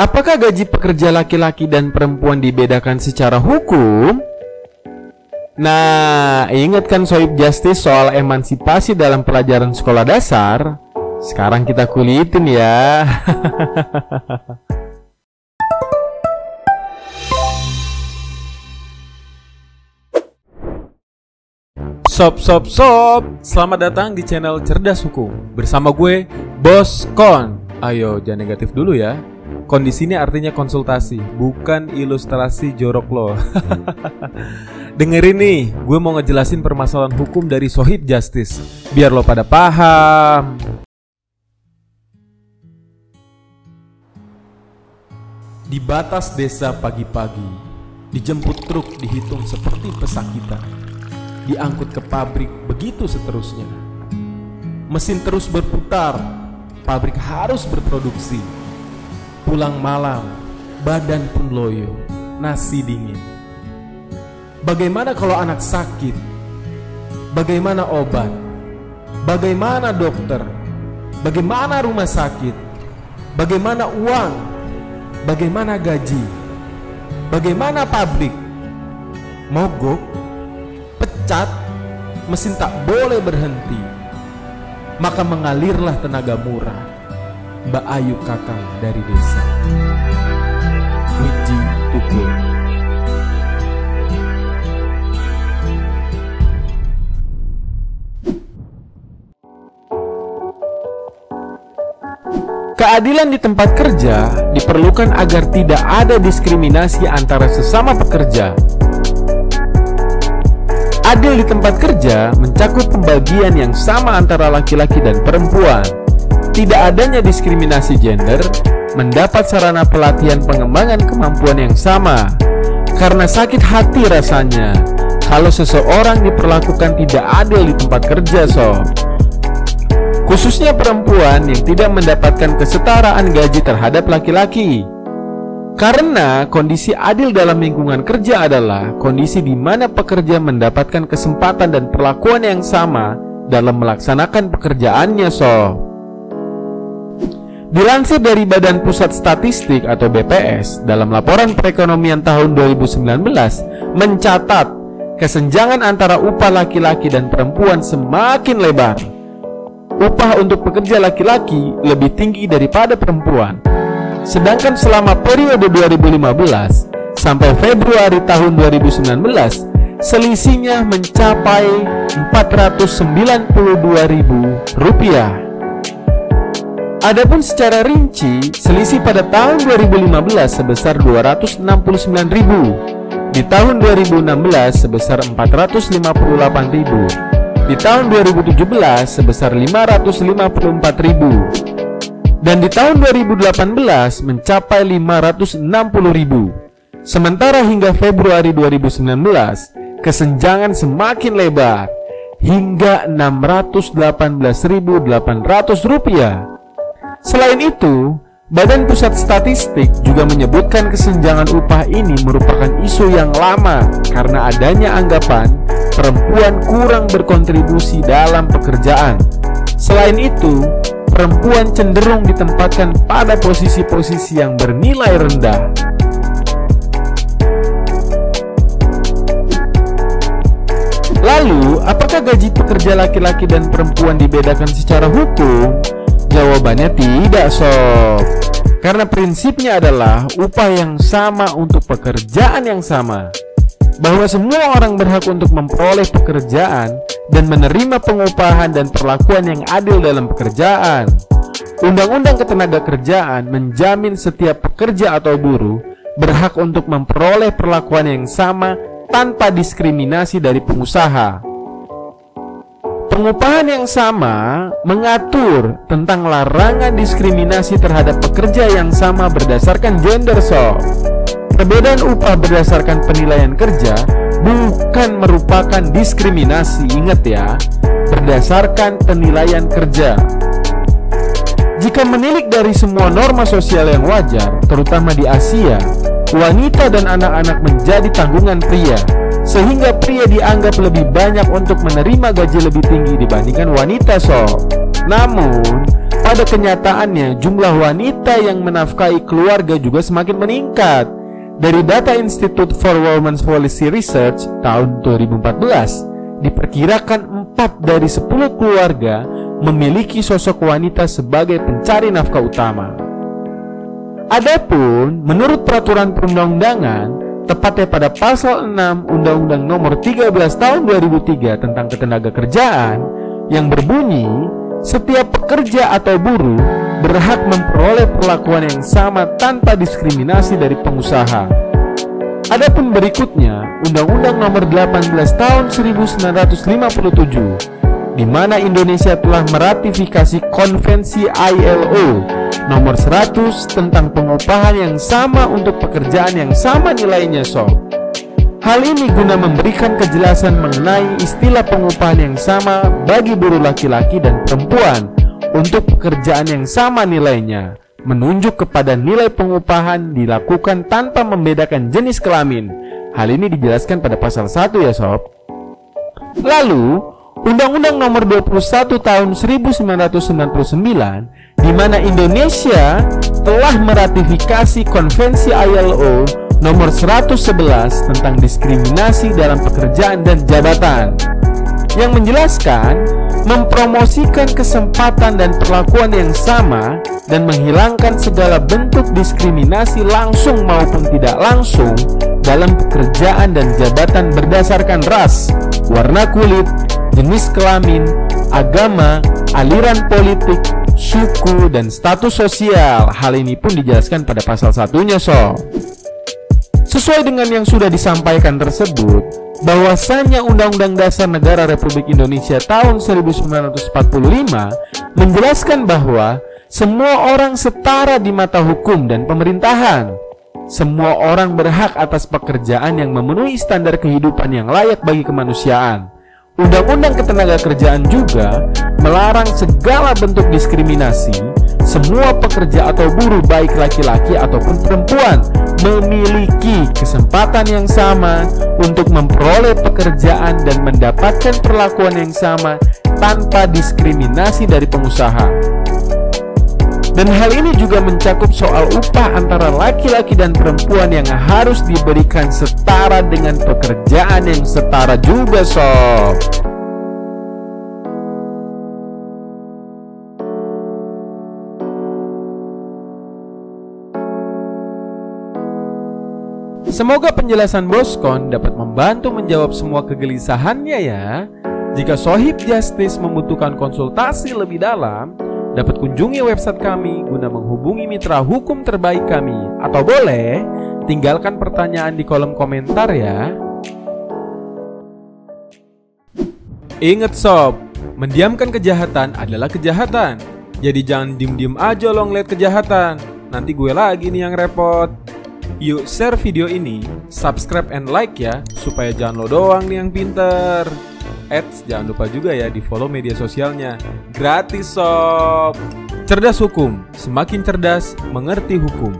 Apakah gaji pekerja laki-laki dan perempuan dibedakan secara hukum? Nah, ingat kan Sohib Justice soal emansipasi dalam pelajaran sekolah dasar? Sekarang kita kulitin ya. Sob, selamat datang di channel Cerdas Hukum bersama gue, Bos Kon. Ayo, jangan negatif dulu ya. Kondisi ini artinya konsultasi, bukan ilustrasi jorok lo. Dengerin nih, gue mau ngejelasin permasalahan hukum dari Sohib Justice, biar lo pada paham. Di batas desa pagi-pagi, dijemput truk dihitung seperti pesakitan, diangkut ke pabrik, begitu seterusnya. Mesin terus berputar, pabrik harus berproduksi. Pulang malam, badan pun loyo, nasi dingin. Bagaimana kalau anak sakit? Bagaimana obat? Bagaimana dokter? Bagaimana rumah sakit? Bagaimana uang? Bagaimana gaji? Bagaimana pabrik? Mogok? Pecat? Mesin tak boleh berhenti. Maka mengalirlah tenaga murah. Mbak Ayu Kakang dari desa. Wiji Tukul. Keadilan di tempat kerja diperlukan agar tidak ada diskriminasi antara sesama pekerja. Adil di tempat kerja mencakup pembagian yang sama antara laki-laki dan perempuan. Tidak adanya diskriminasi gender, mendapat sarana pelatihan pengembangan kemampuan yang sama. Karena sakit hati rasanya kalau seseorang diperlakukan tidak adil di tempat kerja, sob. Khususnya perempuan yang tidak mendapatkan kesetaraan gaji terhadap laki-laki. Karena kondisi adil dalam lingkungan kerja adalah kondisi di mana pekerja mendapatkan kesempatan dan perlakuan yang sama dalam melaksanakan pekerjaannya, sob. Dilansir dari Badan Pusat Statistik atau BPS dalam laporan perekonomian tahun 2019 mencatat kesenjangan antara upah laki-laki dan perempuan semakin lebar. Upah untuk pekerja laki-laki lebih tinggi daripada perempuan. Sedangkan selama periode 2015 sampai Februari tahun 2019 selisihnya mencapai Rp492.000. Adapun secara rinci, selisih pada tahun 2015 sebesar Rp269.000, di tahun 2016 sebesar Rp458.000, di tahun 2017 sebesar Rp554.000, dan di tahun 2018 mencapai Rp560.000. Sementara hingga Februari 2019, kesenjangan semakin lebar hingga Rp618.800. Selain itu, Badan Pusat Statistik juga menyebutkan kesenjangan upah ini merupakan isu yang lama karena adanya anggapan perempuan kurang berkontribusi dalam pekerjaan. Selain itu, perempuan cenderung ditempatkan pada posisi-posisi yang bernilai rendah. Lalu, apakah gaji pekerja laki-laki dan perempuan dibedakan secara hukum? Jawabannya tidak, sob. Karena prinsipnya adalah upah yang sama untuk pekerjaan yang sama. Bahwa semua orang berhak untuk memperoleh pekerjaan dan menerima pengupahan dan perlakuan yang adil dalam pekerjaan. Undang-Undang Ketenagakerjaan menjamin setiap pekerja atau buruh berhak untuk memperoleh perlakuan yang sama tanpa diskriminasi dari pengusaha. Pengupahan yang sama mengatur tentang larangan diskriminasi terhadap pekerja yang sama berdasarkan gender, sob. Perbedaan upah berdasarkan penilaian kerja bukan merupakan diskriminasi, ingat ya, berdasarkan penilaian kerja. Jika menilik dari semua norma sosial yang wajar, terutama di Asia, wanita dan anak-anak menjadi tanggungan pria, sehingga pria dianggap lebih banyak untuk menerima gaji lebih tinggi dibandingkan wanita, sob. Namun, pada kenyataannya jumlah wanita yang menafkahi keluarga juga semakin meningkat. Dari data Institute for Women's Policy Research tahun 2014, diperkirakan 4 dari 10 keluarga memiliki sosok wanita sebagai pencari nafkah utama. Adapun menurut peraturan perundang-undangan, tepatnya pada pasal 6 Undang-Undang Nomor 13 Tahun 2003 tentang Ketenagakerjaan yang berbunyi, setiap pekerja atau buruh berhak memperoleh perlakuan yang sama tanpa diskriminasi dari pengusaha. Adapun berikutnya, Undang-Undang Nomor 18 Tahun 1957, di mana Indonesia telah meratifikasi Konvensi ILO Nomor 100 tentang pengupahan yang sama untuk pekerjaan yang sama nilainya, sob. Hal ini guna memberikan kejelasan mengenai istilah pengupahan yang sama bagi buruh laki-laki dan perempuan untuk pekerjaan yang sama nilainya, menunjuk kepada nilai pengupahan dilakukan tanpa membedakan jenis kelamin. Hal ini dijelaskan pada pasal 1 ya, sob. Lalu, Undang-Undang Nomor 21 Tahun 1999, di mana Indonesia telah meratifikasi Konvensi ILO Nomor 111 tentang diskriminasi dalam pekerjaan dan jabatan, yang menjelaskan mempromosikan kesempatan dan perlakuan yang sama dan menghilangkan segala bentuk diskriminasi langsung maupun tidak langsung dalam pekerjaan dan jabatan berdasarkan ras, warna kulit, jenis kelamin, agama, aliran politik, suku, dan status sosial. Hal ini pun dijelaskan pada pasal 1-nya, sob. Sesuai dengan yang sudah disampaikan tersebut, bahwasannya Undang-Undang Dasar Negara Republik Indonesia tahun 1945 menjelaskan bahwa semua orang setara di mata hukum dan pemerintahan. Semua orang berhak atas pekerjaan yang memenuhi standar kehidupan yang layak bagi kemanusiaan. Undang-Undang Ketenagakerjaan juga melarang segala bentuk diskriminasi. Semua pekerja atau buruh baik laki-laki ataupun perempuan memiliki kesempatan yang sama untuk memperoleh pekerjaan dan mendapatkan perlakuan yang sama tanpa diskriminasi dari pengusaha. Dan hal ini juga mencakup soal upah antara laki-laki dan perempuan yang harus diberikan setara dengan pekerjaan yang setara juga, sob. Semoga penjelasan Boskon dapat membantu menjawab semua kegelisahannya ya. Jika Sohib Justice membutuhkan konsultasi lebih dalam, dapat kunjungi website kami guna menghubungi mitra hukum terbaik kami. Atau boleh tinggalkan pertanyaan di kolom komentar ya. Ingat sob, mendiamkan kejahatan adalah kejahatan. Jadi jangan diem-diem aja lo ngeliat kejahatan. Nanti gue lagi nih yang repot. Yuk share video ini, subscribe and like ya, supaya jangan lo doang nih yang pinter. Jangan lupa juga ya di follow media sosialnya. Gratis sob. Cerdas hukum, semakin cerdas mengerti hukum.